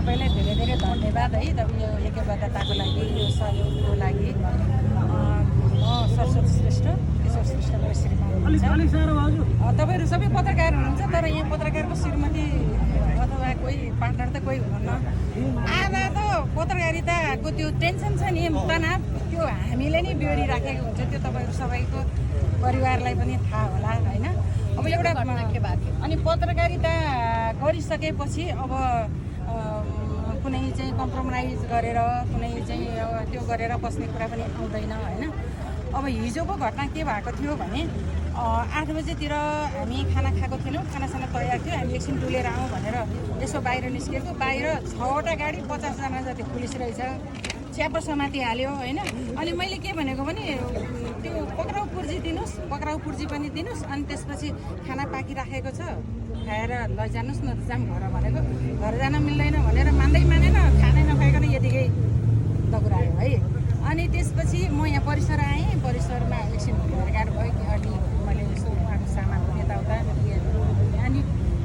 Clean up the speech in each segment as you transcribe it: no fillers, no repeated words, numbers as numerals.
सबैलाई धेरै धेरै धन्यवाद है तपाईँ यो एकबद्धताको लागि यो सहयोगको लागि म सरस्वती श्रेष्ठ केशव श्रेष्ठको श्रीमान हुनुहुन्छ तपाईँहरू सबै पत्रकार हुनुहुन्छ तर यहाँ पत्रकारको श्रीमती अथवा कोही पार्टनर त कोही हुनुहुन्न आधा त पत्रकारिताको त्यो टेन्सन छ नि तनाव त्यो हामीले नै बिहोरिराखेको हुन्छ त्यो तपाईँहरू सबैको परिवारलाई पनि थाहा होला होइन अब एउटा अनि पत्रकारिता गरिसकेपछि अब कुनै चाहिँ कम्प्रोमाइज गरेर कुनै चाहिँ त्यो गरेर बस्ने कुरा पनि आउँदैन होइन अब हिजोको घटना के भएको थियो भने 8 बजेतिर हामी खाना खाएको थिएनौँ खानासाना तयार थियो हामी एकछिन डुलेर आउँ भनेर यसो बाहिर निस्केको बाहिर 6वटा गाडी 50जना जति पुलिस रहेछ च्याप समातिहाल्यो होइन अनि मैले के भनेको भने त्यो पक्राउ पुर्जी दिनुहोस् पक्राउ पुर्जी पनि दिनुहोस् अनि त्यसपछि खाना पाकिराखेको छ खाएर लैजानुहोस् न त जाम घर भनेको घर जान मिल्दैन भनेर मान्दै मानेन खानै नखाइकन यतिकै दगुरायो है अनि त्यसपछि म यहाँ परिसर आएँ परिसरमा एकछिन भेटघाट भयो कि अनि मैले यसो उहाँको सामानको यताउता अनि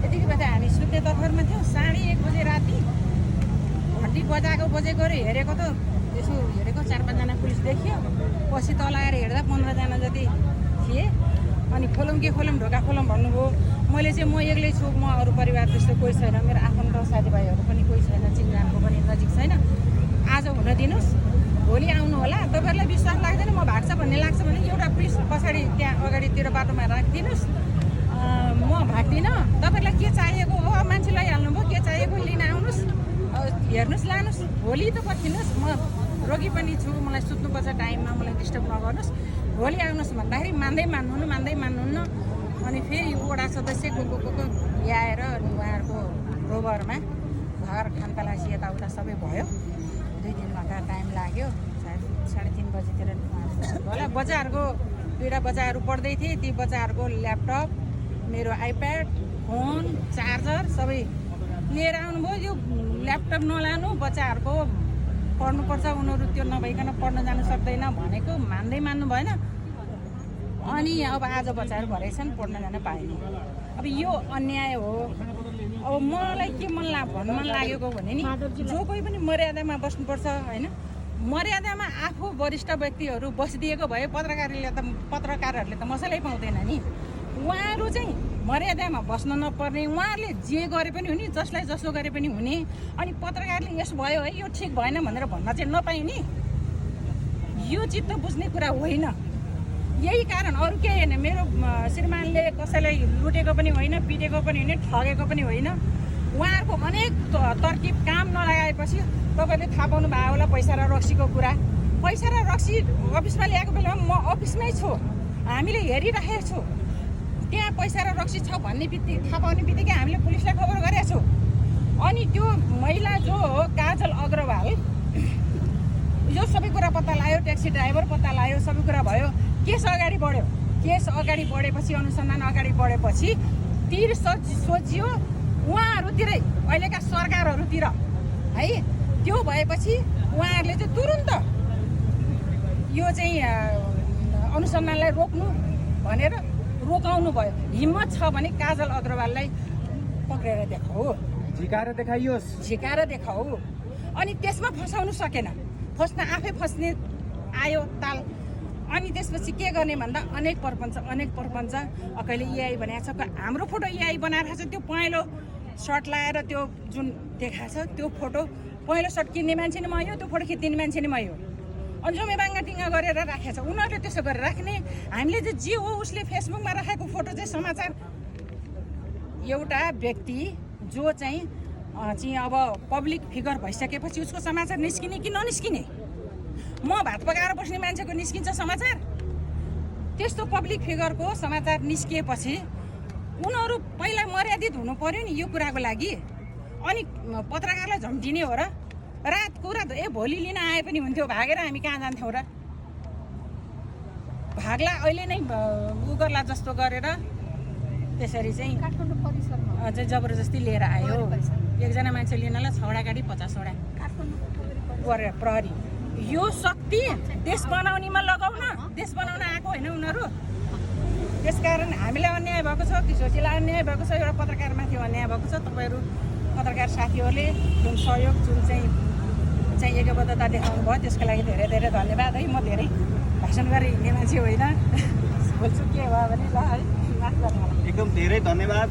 यतिकै बेला हामी सुत्ने तर्फरमा थियौँ 1:30 बजे राति घन्टी बजेको र हेरेको त यसो हेरेको 4-5 जना पुलिस देखियो पछि तल आएर हेर्दा 15 जना जति थिए अनि खोलौँ के खोलौँ ढोका खोलौँ भन्नुभयो मैले चाहिँ म एक्लै छु म अरू परिवार त्यस्तो कोही छैन मेरो आफन्त साथीभाइहरू पनि कोही छैन चिनजानको पनि नजिक छैन आज हुन दिनुहोस् भोलि आउनु होला तपाईँहरूलाई विश्वास लाग्दैन म भाग्छ भन्ने लाग्छ भने एउटा पुलिस पछाडि त्यहाँ अगाडितिर बाटोमा राखिदिनुहोस् म भाग्दिनँ तपाईँहरूलाई के चाहिएको हो मान्छे लैहाल्नुभयो के चाहिएको लिन आउनुहोस् हेर्नुहोस् लानुहोस् भोलि त पर्खिनुहोस् म रोगी पनि छु मलाई सुत्नुपर्छ टाइममा मलाई डिस्टर्ब नगर्नुहोस् भोलि आउनुहोस् भन्दाखेरि मान्दै मान्नुहुन्न अनि फेरि वडा सदस्य को ल्याएर अनि उहाँहरूको रोबरमा घर खानतलासी यताउता सबै भयो 2-3 घन्टा टाइम लाग्यो 3:30 बजीतिर होला बच्चाहरूको 2टा बच्चाहरू पढ्दै थिए ती बच्चाहरूको ल्यापटप मेरो आइप्याड फोन चार्जर सबै लिएर आउनुभयो यो ल्यापटप नलानु बच्चाहरूको पढ्नुपर्छ उनीहरू त्यो नभइकन पढ्न जानु सक्दैन भनेको मान्दै मान्नु भएन अनि अब आज बच्चाहरू भरै छन् पढ्न जान पाएन अब यो अन्याय हो अब मलाई के भन्नु मन लागेको भने नि जो कोही पनि मर्यादामा बस्नुपर्छ होइन मर्यादामा आफू वरिष्ठ व्यक्तिहरू बसिदिएको भए पत्रकारहरूले त मसलै पाउँदैन नि उहाँहरू चाहिँ मर्यादामा बस्न नपर्ने उहाँहरूले जे गरे पनि हुने जसलाई जसो गरे पनि हुने अनि पत्रकारले यस भयो है यो ठिक भएन भनेर भन्न चाहिँ नपाइने यो चित्त बुझ्ने कुरा होइन यही कारण अरू केही होइन मेरो श्रीमानले कसैलाई लुटेको पनि होइन पिटेको पनि होइन ठगेको पनि होइन उहाँहरूको अनेक तरकिब काम नलगाएपछि तपाईँले थाहा पाउनु भयो होला पैसा र रक्सीको कुरा पैसा र रक्सी अफिसमा ल्याएको बेलामा म अफिसमै छु हामीले हेरिराखेको छु त्यहाँ पैसा र रक्सी छ भन्ने थाहा पाउने बित्तिकै हामीले पुलिसलाई खबर गरेका छौँ अनि त्यो महिला जो हो काजल अग्रवाल यो सबै कुरा पत्ता लाग्यो ट्याक्सी ड्राइभर पत्ता लाग्यो सबै कुरा भयो केस अगाडि बढ्यो केस अगाडि बढेपछि अनुसन्धान अगाडि बढेपछि तिर सोचियो उहाँहरूतिरै अहिलेका सरकारहरूतिर है त्यो भएपछि उहाँहरूले चाहिँ तुरुन्त यो चाहिँ अनुसन्धानलाई रोक्नु भनेर रोकाउनु भयो हिम्मत छ भने काजल अग्रवाललाई पक्रेर देखाऊ झिकाएर देखाऊ अनि त्यसमा फसाउनु सकेन फस्न आफै फस्ने आयो ताल अनि त्यसपछि के गर्ने भन्दा अनेक प्रपञ्च कहिले एआई बनाएको छ हाम्रो फोटो एआई बनाएर छ त्यो पहेँलो सर्ट लगाएर त्यो जुन देखाएको छ त्यो फोटो पहेँलो सर्ट किन्ने मान्छे नै भयो त्यो फोटो खिचिदिने मान्छे नै भयो अनि जमेबाङ्गा टिङ्गा गरेर राखेको छ उनीहरूले त्यसो गरेर राख्ने हामीले चाहिँ जे हो उसले फेसबुकमा राखेको फोटो चाहिँ समाचार एउटा व्यक्ति जो चाहिँ अब पब्लिक फिगर भइसकेपछि उसको समाचार निस्किने कि ननिस्किने म भात पकाएर बस्ने मान्छेको निस्किन्छ समाचार त्यस्तो पब्लिक फिगरको समाचार निस्किएपछि उनीहरू पहिला मर्यादित हुनु पर्यो नि यो कुराको लागि अनि पत्रकारलाई झम्टिने हो र रातको रात भोलि लिन आए पनि हुन्थ्यो भागेर हामी कहाँ जान्थ्यौँ र भागला अहिले नै उ गर्ला जस्तो गरेर त्यसरी चाहिँ काठमाडौँ परिसरमा चाहिँ जबरजस्ती लिएर आयो एकजना मान्छे लिनलाई 6वटा गाडी 50वटा काठमाडौँ प्रहरी यो शक्ति देश बनाउनेमा लगाउन देश बनाउन आएको होइन उनीहरू त्यसकारण हामीलाई अन्याय भएको छ किशोरजीलाई अन्याय भएको छ एउटा पत्रकारमाथि अन्याय भएको छ तपाईँहरू पत्रकार साथीहरूले जुन सहयोग जुन चाहिँ एकबद्धता देखाउनु भयो त्यसको लागि धेरै धेरै धन्यवाद है। म धेरै भाषण गरेर हिँड्ने मान्छे होइन, बोल्छु के भयो भने ल है माफ गर्नु होला। एकदम धेरै धन्यवाद।